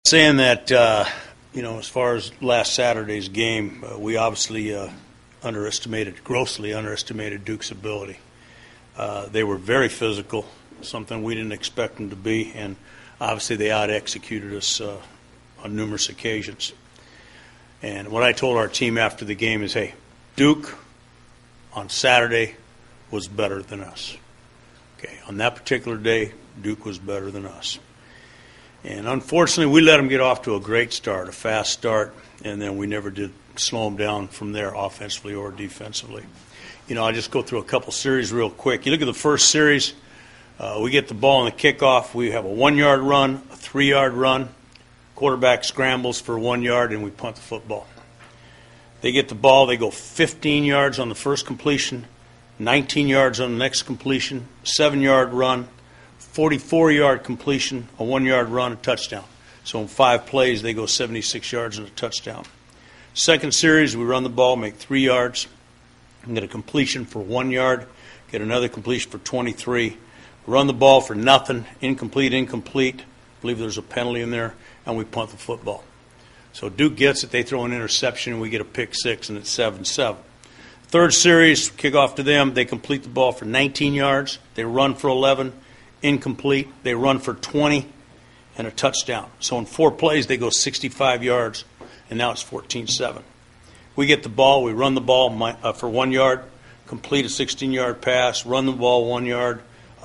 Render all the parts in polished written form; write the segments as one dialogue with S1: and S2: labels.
S1: Saying that, as far as last Saturday's game, we obviously grossly underestimated Duke's ability. They were very physical, something we didn't expect them to be, and obviously they out-executed us on numerous occasions. And what I told our team after the game is, hey, Duke on Saturday was better than us. Okay, on that particular day, Duke was better than us. And unfortunately, we let them get off to a great start, a fast start, and then we never did slow them down from there offensively or defensively. I'll just go through a couple series real quick. You look at the first series, we get the ball on the kickoff. We have a 1-yard run, a 3-yard run. Quarterback scrambles for 1 yard, and we punt the football. They get the ball. They go 15 yards on the first completion, 19 yards on the next completion, 7-yard run, 44-yard completion, a 1-yard run, a touchdown. So in 5 plays, they go 76 yards and a touchdown. Second series, we run the ball, make 3 yards, and get a completion for 1 yard, get another completion for 23. Run the ball for nothing, incomplete. I believe there's a penalty in there, and we punt the football. So Duke gets it. They throw an interception, and we get a pick six, and it's 7-7. Third series, kick off to them. They complete the ball for 19 yards. They run for 11. Incomplete. They run for 20 and a touchdown. So in 4 plays, they go 65 yards, and now it's 14-7. We get the ball. We run the ball for 1 yard, complete a 16-yard pass, run the ball 1 yard,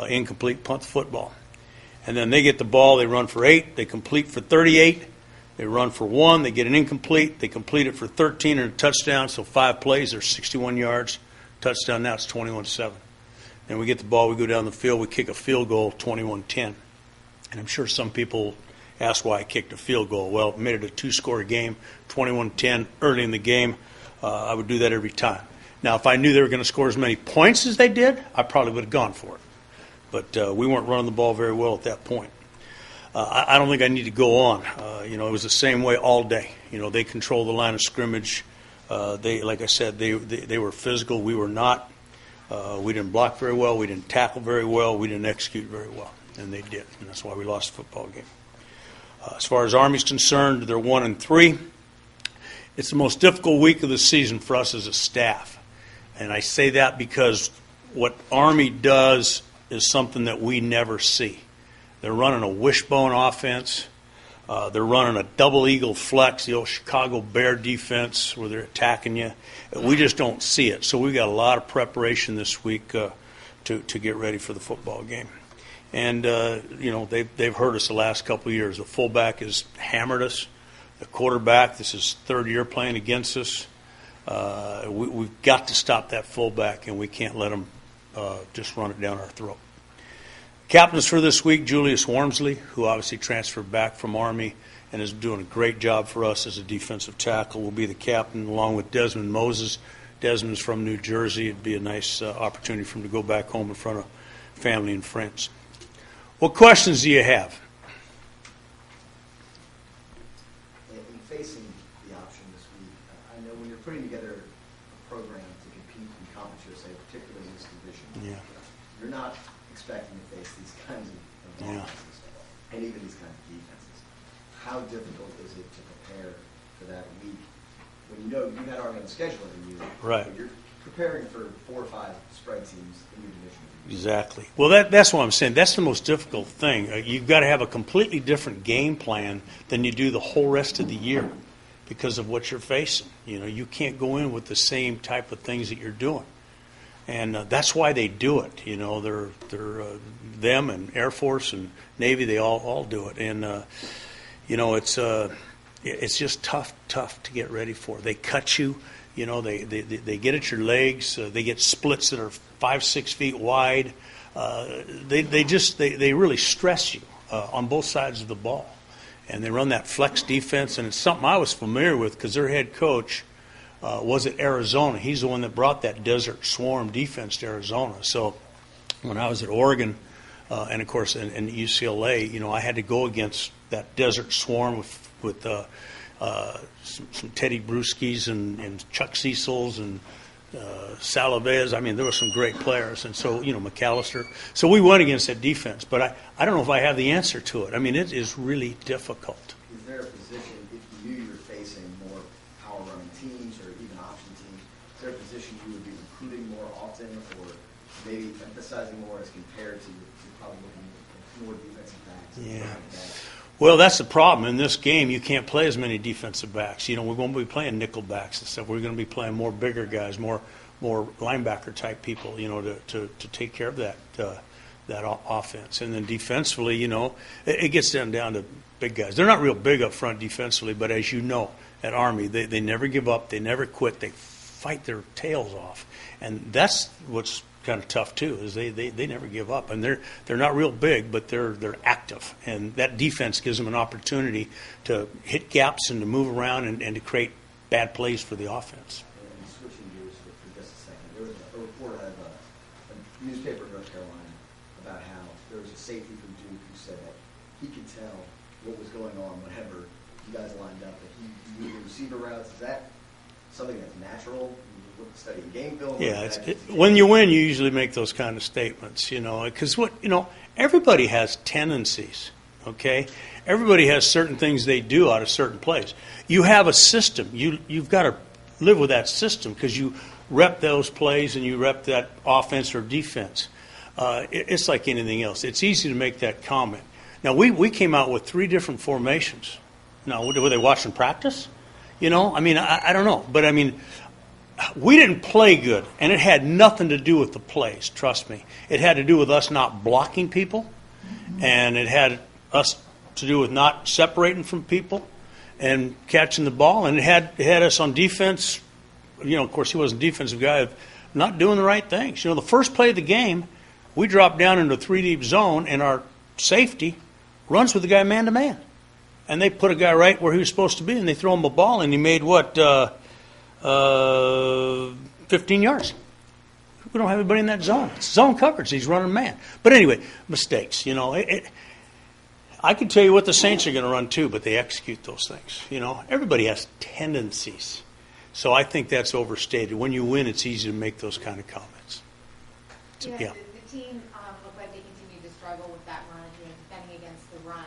S1: incomplete, punt the football. And then they get the ball. They run for 8. They complete for 38. They run for 1. They get an incomplete. They complete it for 13 and a touchdown. So 5 plays. There's 61 yards. Touchdown. Now it's 21-7. And we get the ball, we go down the field, we kick a field goal, 21-10. And I'm sure some people ask why I kicked a field goal. Well, it made it a 2-score game, 21-10 early in the game. I would do that every time. Now, if I knew they were going to score as many points as they did, I probably would have gone for it. But we weren't running the ball very well at that point. I don't think I need to go on. It was the same way all day. They controlled the line of scrimmage. Like I said, they were physical. We were not. We didn't block very well. We didn't tackle very well. We didn't execute very well, and they did, and that's why we lost the football game. As far as Army's concerned, they're 1-3. It's the most difficult week of the season for us as a staff, and I say that because what Army does is something that we never see. They're running a wishbone offense. They're running a double eagle flex, the old Chicago Bear defense where they're attacking you. We just don't see it. So we've got a lot of preparation this week to get ready for the football game. And, they've hurt us the last couple of years. The fullback has hammered us. The quarterback, this is third year playing against us. We've got to stop that fullback, and we can't let him just run it down our throat. Captains for this week, Julius Wormsley, who obviously transferred back from Army and is doing a great job for us as a defensive tackle, will be the captain, along with Desmond Moses. Desmond's from New Jersey. It'd be a nice opportunity for him to go back home in front of family and friends. What questions do you have?
S2: In facing the option this week, I know when you're putting together a program to compete in Conference USA, particularly in this division, you're not expecting to face these kinds of offenses and even these kinds of defenses. How difficult is it to prepare for that week when you know you've had Army on the schedule every year,
S1: right?
S2: But you're preparing for 4 or 5 spread teams in your division.
S1: Exactly. Well, that's what I'm saying. That's the most difficult thing. You've got to have a completely different game plan than you do the whole rest of the year because of what you're facing. You can't go in with the same type of things that you're doing. And that's why they do it. They're them and Air Force and Navy. They all do it. And it's just tough to get ready for. They cut you. They get at your legs. They get splits that are 5-6 feet wide. They really stress you on both sides of the ball. And they run that flex defense, and it's something I was familiar with because their head coach was at Arizona. He's the one that brought that desert swarm defense to Arizona. So when I was at Oregon and, of course, in UCLA, I had to go against that desert swarm with some Teddy Bruschi's and Chuck Cecil's and Salaves. I mean, there were some great players. And so, McAllister. So we went against that defense. But I don't know if I have the answer to it. I mean, it is really difficult.
S2: Is there there a position, if you knew you were facing more power running teams or even option teams, is there a position you would be recruiting more often or maybe emphasizing more as compared to probably looking at more defensive backs?
S1: Yeah. Well, that's the problem. In this game, you can't play as many defensive backs. You know, we're going to be playing nickel backs and stuff. We're going to be playing more bigger guys, more linebacker type people, you know, to take care of that offense. And then defensively, you know, it gets down to big guys. They're not real big up front defensively, but as you know, at Army, they never give up. They never quit. They fight their tails off. And that's what's kind of tough too, is they never give up, and they're not real big, but they're active, and that defense gives them an opportunity to hit gaps and to move around and to create bad plays for the offense.
S2: And switching gears for just a second, there was a report out of a newspaper in North Carolina about how there was a safety from Duke who said that he could tell what was going on whenever you guys lined up, that he knew the receiver routes. Is that something that's natural? Studying game film.
S1: Yeah, when you win, you usually make those kind of statements, you know, because everybody has tendencies, okay? Everybody has certain things they do out of certain plays. You have a system. You've got to live with that system because you rep those plays and you rep that offense or defense. It's like anything else. It's easy to make that comment. Now, we came out with 3 different formations. Now, were they watching practice? You know, I mean, I don't know. But, I mean, we didn't play good, and it had nothing to do with the plays, trust me. It had to do with us not blocking people, and it had us to do with not separating from people and catching the ball, and it had us on defense. You know, of course, he wasn't a defensive guy, of not doing the right things. You know, the first play of the game, we dropped down into a 3-deep zone, and our safety runs with the guy man-to-man. And they put a guy right where he was supposed to be, and they throw him a ball, and he made 15 yards. We don't have anybody in that zone. It's zone coverage. He's running man. But anyway, mistakes. You know, I can tell you what the Saints are going to run too, but they execute those things. You know, everybody has tendencies. So I think that's overstated. When you win, it's easy to make those kind of comments. So,
S3: yeah. The team looked like they continued to struggle with that run, you know, defending against the run.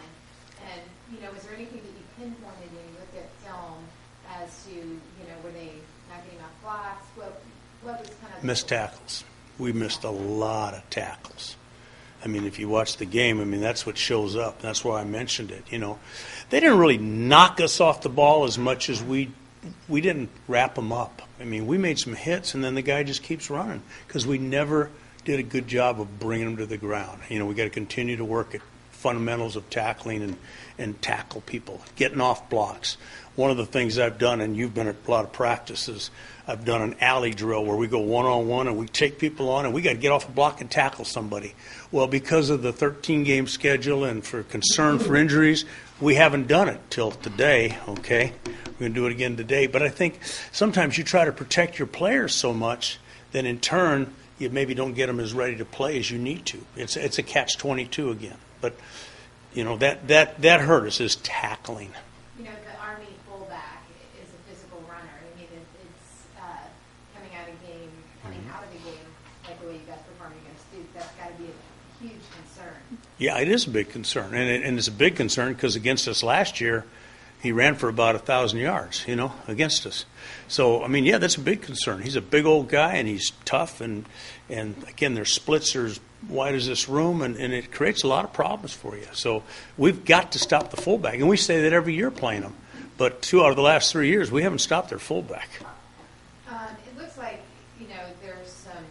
S3: And, you know, was there anything that you pinpointed when you looked at film as to, you know, were they not getting off blocks? What was kind of
S1: missed tackles. We missed a lot of tackles. I mean, if you watch the game, I mean, that's what shows up. That's why I mentioned it. You know, they didn't really knock us off the ball as much as we didn't wrap them up. I mean, we made some hits, and then the guy just keeps running because we never did a good job of bringing him to the ground. You know, we got to continue to work at fundamentals of tackling and tackle people, getting off blocks. One of the things I've done, and you've been at a lot of practices, I've done an alley drill where we go one-on-one and we take people on and we got to get off a block and tackle somebody. Well, because of the 13-game schedule and for concern for injuries, we haven't done it till today, okay? We're going to do it again today. But I think sometimes you try to protect your players so much that in turn you maybe don't get them as ready to play as you need to. It's a catch-22 again. But, you know, that hurt us is tackling.
S3: You know, the Army fullback is a physical runner. I mean, it's coming out of the game, like the way you guys performed against Duke. That's got to be a huge concern.
S1: Yeah, it is a big concern, and it's a big concern because against us last year, he ran for about 1,000 yards, you know, against us. So, I mean, yeah, that's a big concern. He's a big old guy, and he's tough, and again, their splits are as wide as this room, and it creates a lot of problems for you. So we've got to stop the fullback, and we say that every year playing them. But 2 out of the last 3 years, we haven't stopped their fullback.
S3: It looks like, you know, there's some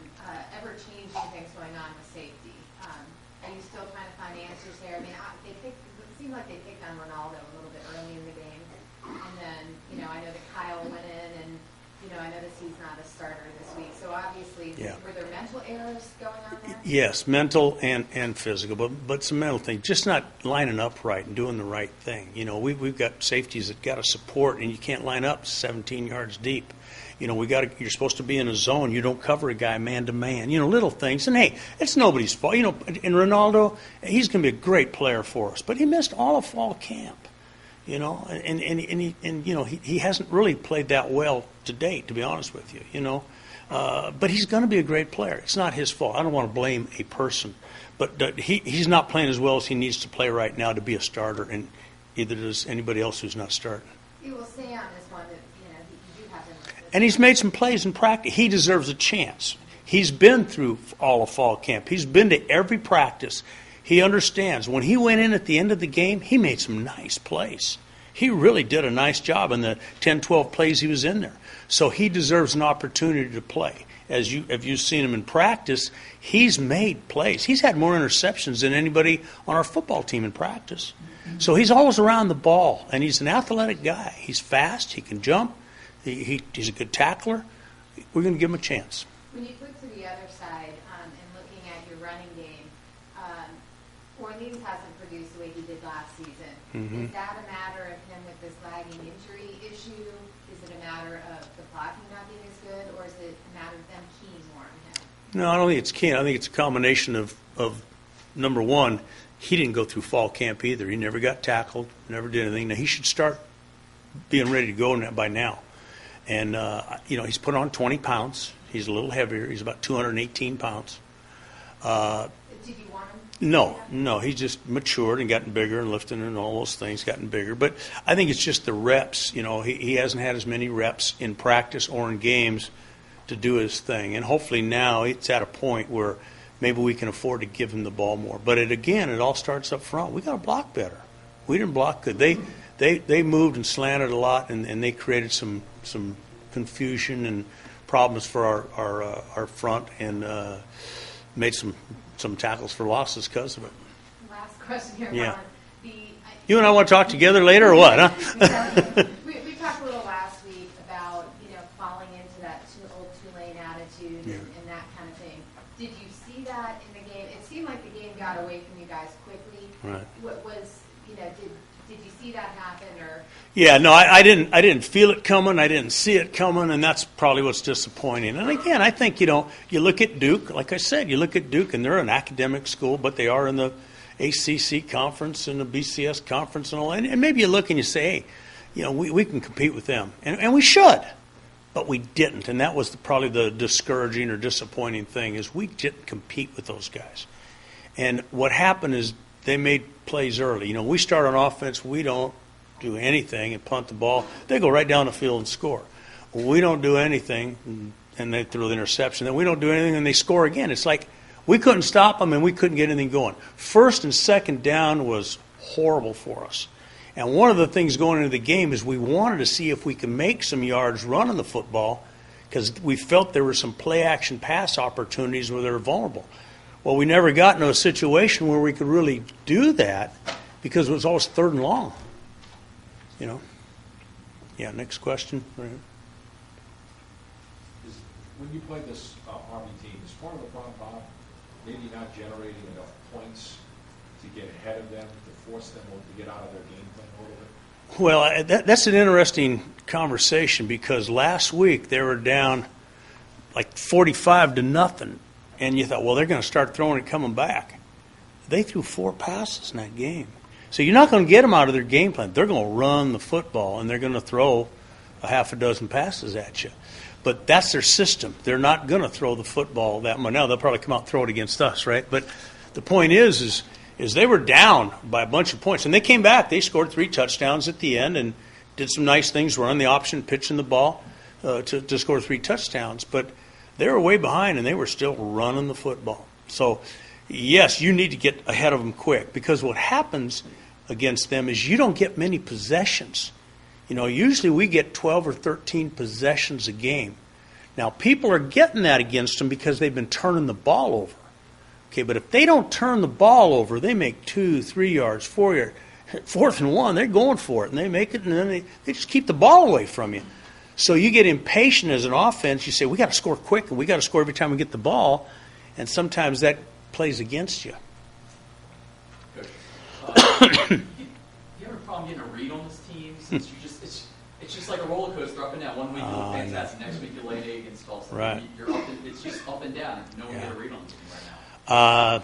S3: ever-changing things going on with safety. Are you still trying to find answers there? I mean, it seemed like they picked on Ronaldo a little bit early in the game. And then, you know, I know that Kyle went in, and, you know, I noticed he's not a starter this week. So obviously, were there mental errors going on there?
S1: Yes, mental and physical, but some mental things. Just not lining up right and doing the right thing. You know, we've got safeties that got to support, and you can't line up 17 yards deep. You know, you're supposed to be in a zone. You don't cover a guy man-to-man. You know, little things. And, hey, it's nobody's fault. You know, and Ronaldo, he's going to be a great player for us. But he missed all of fall camp, you know. And you know, he hasn't really played that well to date, to be honest with you, you know. But he's going to be a great player. It's not his fault. I don't want to blame a person. But he's not playing as well as he needs to play right now to be a starter. And Either does anybody else who's not starting.
S3: Yeah, well, Sam is one that, you do have him listed.
S1: And he's made some plays in practice. He deserves a chance. He's been through all of fall camp. He's been to every practice. He understands. When he went in at the end of the game, he made some nice plays. He really did a nice job in the 10, 12 plays he was in there. So he deserves an opportunity to play. If you've seen him in practice, he's made plays. He's had more interceptions than anybody on our football team in practice. So he's always around the ball, and he's an athletic guy. He's fast. He can jump. He's a good tackler. We're going to give him a chance.
S3: When you flip to the other side and looking at your running game, Orleans hasn't produced the way he did last season.
S1: Mm-hmm.
S3: Is that a matter of him with this lagging injury issue? Is it a matter of the blocking not being as good, or is it a matter of them keying more on him?
S1: No, I don't think it's keen. I think it's a combination of number one, he didn't go through fall camp either. He never got tackled, never did anything. Now, he should start being ready to go by now. And, he's put on 20 pounds. He's a little heavier. He's about 218 pounds.
S3: Did you want him?
S1: No. He's just matured and gotten bigger and lifting and all those things, gotten bigger. But I think it's just the reps. He hasn't had as many reps in practice or in games to do his thing. And hopefully now it's at a point where maybe we can afford to give him the ball more. But it all starts up front. We got to block better. We didn't block good. They moved and slanted a lot, and they created some confusion and problems for our front, and made some tackles for losses because of it.
S3: Last question here,
S1: Yeah.
S3: Ron.
S1: You and I want to talk together later or what, huh?
S3: We talked a little last week about, falling into that old Tulane attitude and that kind of thing. Did you see that in the game? It seemed like the game got away from you guys quickly.
S1: Right.
S3: What was, did you see that happen, or?
S1: Yeah, no, I didn't feel it coming. I didn't see it coming, and that's probably what's disappointing. And again, I think, you look at Duke, like I said, you look at Duke, and they're an academic school, but they are in the ACC conference and the BCS conference and all that. And maybe you look and you say, hey, we can compete with them. And we should, but we didn't. And that was probably the discouraging or disappointing thing, is we didn't compete with those guys. And what happened is they made plays early. We start on offense, we don't do anything and punt the ball. They go right down the field and score. We don't do anything, and they throw the interception. Then we don't do anything, and they score again. It's like we couldn't stop them, and we couldn't get anything going. First and second down was horrible for us. And one of the things going into the game is we wanted to see if we could make some yards running the football, because we felt there were some play-action pass opportunities where they were vulnerable. Well, we never got into a situation where we could really do that because it was always third and long. Yeah, next question.
S4: When you play this Army team, is part of the problem, Bob, maybe not generating enough points to get ahead of them, to force them to get out of their game plan a little bit?
S1: Well, that's an interesting conversation, because last week they were down like 45-0, and you thought, well, they're going to start throwing it coming back. They threw 4 passes in that game. So you're not going to get them out of their game plan. They're going to run the football, and they're going to throw a half a dozen passes at you. But that's their system. They're not going to throw the football that much. Now, they'll probably come out and throw it against us, right? But the point is they were down by a bunch of points. And they came back. They scored 3 touchdowns at the end and did some nice things, running the option, pitching the ball to score 3 touchdowns. But they were way behind, and they were still running the football. So, yes, you need to get ahead of them quick, because what happens against them is you don't get many possessions. Usually we get 12 or 13 possessions a game. Now, people are getting that against them because they've been turning the ball over. Okay, but if they don't turn the ball over, they make 2, 3 yards, 4 yards. 4th and 1, they're going for it, and they make it, and then they just keep the ball away from you. So you get impatient as an offense. You say, we got to score quick, and we got to score every time we get the ball, and sometimes that plays against you.
S5: You have a problem getting a read on this team, since it's just like a roller coaster, up and down. One week you look fantastic, next week you lay egg against Tulsa.
S1: Right.
S5: It's just up and down. No one get a read on the team right now.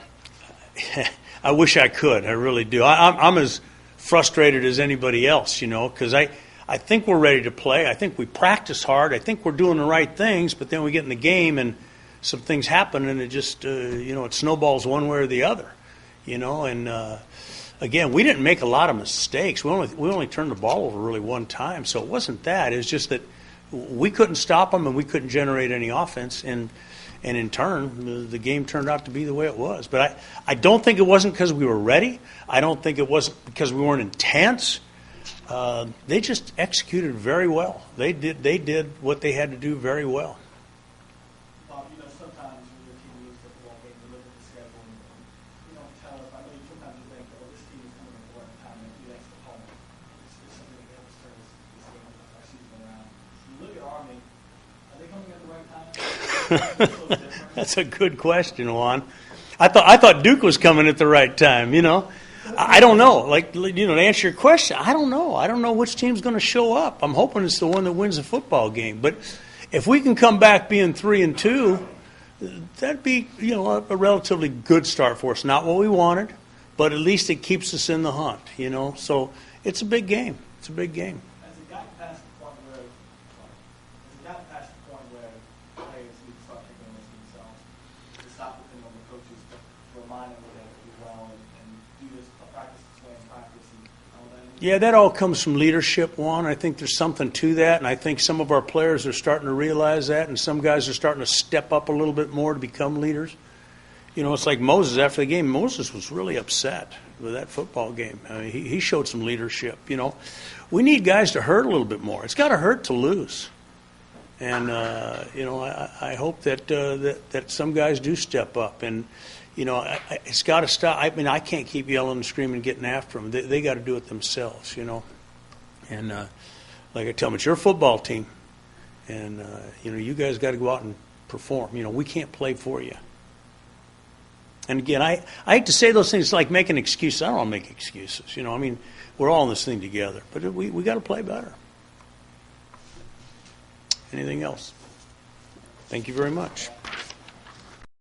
S1: I wish I could. I really do. I'm as frustrated as anybody else, because I think we're ready to play. I think we practice hard. I think we're doing the right things, but then we get in the game and some things happen, and it just, it snowballs one way or the other, and again, we didn't make a lot of mistakes. We only turned the ball over really one time, so it wasn't that. It's just that we couldn't stop them and we couldn't generate any offense, and in turn, the game turned out to be the way it was. But I don't think it wasn't because we were ready. I don't think it wasn't because we weren't intense. They just executed very well. They did what they had to do very well.
S6: Bob, sometimes when your team loses a football game, you look at the schedule and you don't tell us. I know sometimes you think, oh, this team is coming at the right time, and you ask the opponent. It's something that helps turn this game, our season around. You look at Army, are they coming at the right time?
S1: That's a good question, Juan. I thought Duke was coming at the right time. I don't know. To answer your question, I don't know. I don't know which team's going to show up. I'm hoping it's the one that wins the football game. But if we can come back being 3-2, that'd be a relatively good start for us. Not what we wanted, but at least it keeps us in the hunt. So it's a big game. It's a big game.
S6: Has it gotten past the point where players need to start taking this themselves to stop depending on the coaches to remind them that they do well and do this practice this way and practice and all that?
S1: Yeah, that all comes from leadership, Juan. I think there's something to that, and I think some of our players are starting to realize that, and some guys are starting to step up a little bit more to become leaders. It's like Moses after the game. Moses was really upset with that football game. I mean, he showed some leadership. We need guys to hurt a little bit more. It's got to hurt to lose. And, I hope that some guys do step up. And, it's got to stop. I mean, I can't keep yelling and screaming and getting after them. They got to do it themselves, And like I tell them, it's your football team. And, you guys got to go out and perform. We can't play for you. And, again, I hate to say those things like making excuses. I don't want to make excuses. I mean, we're all in this thing together. But we got to play better. Anything else? Thank you very much.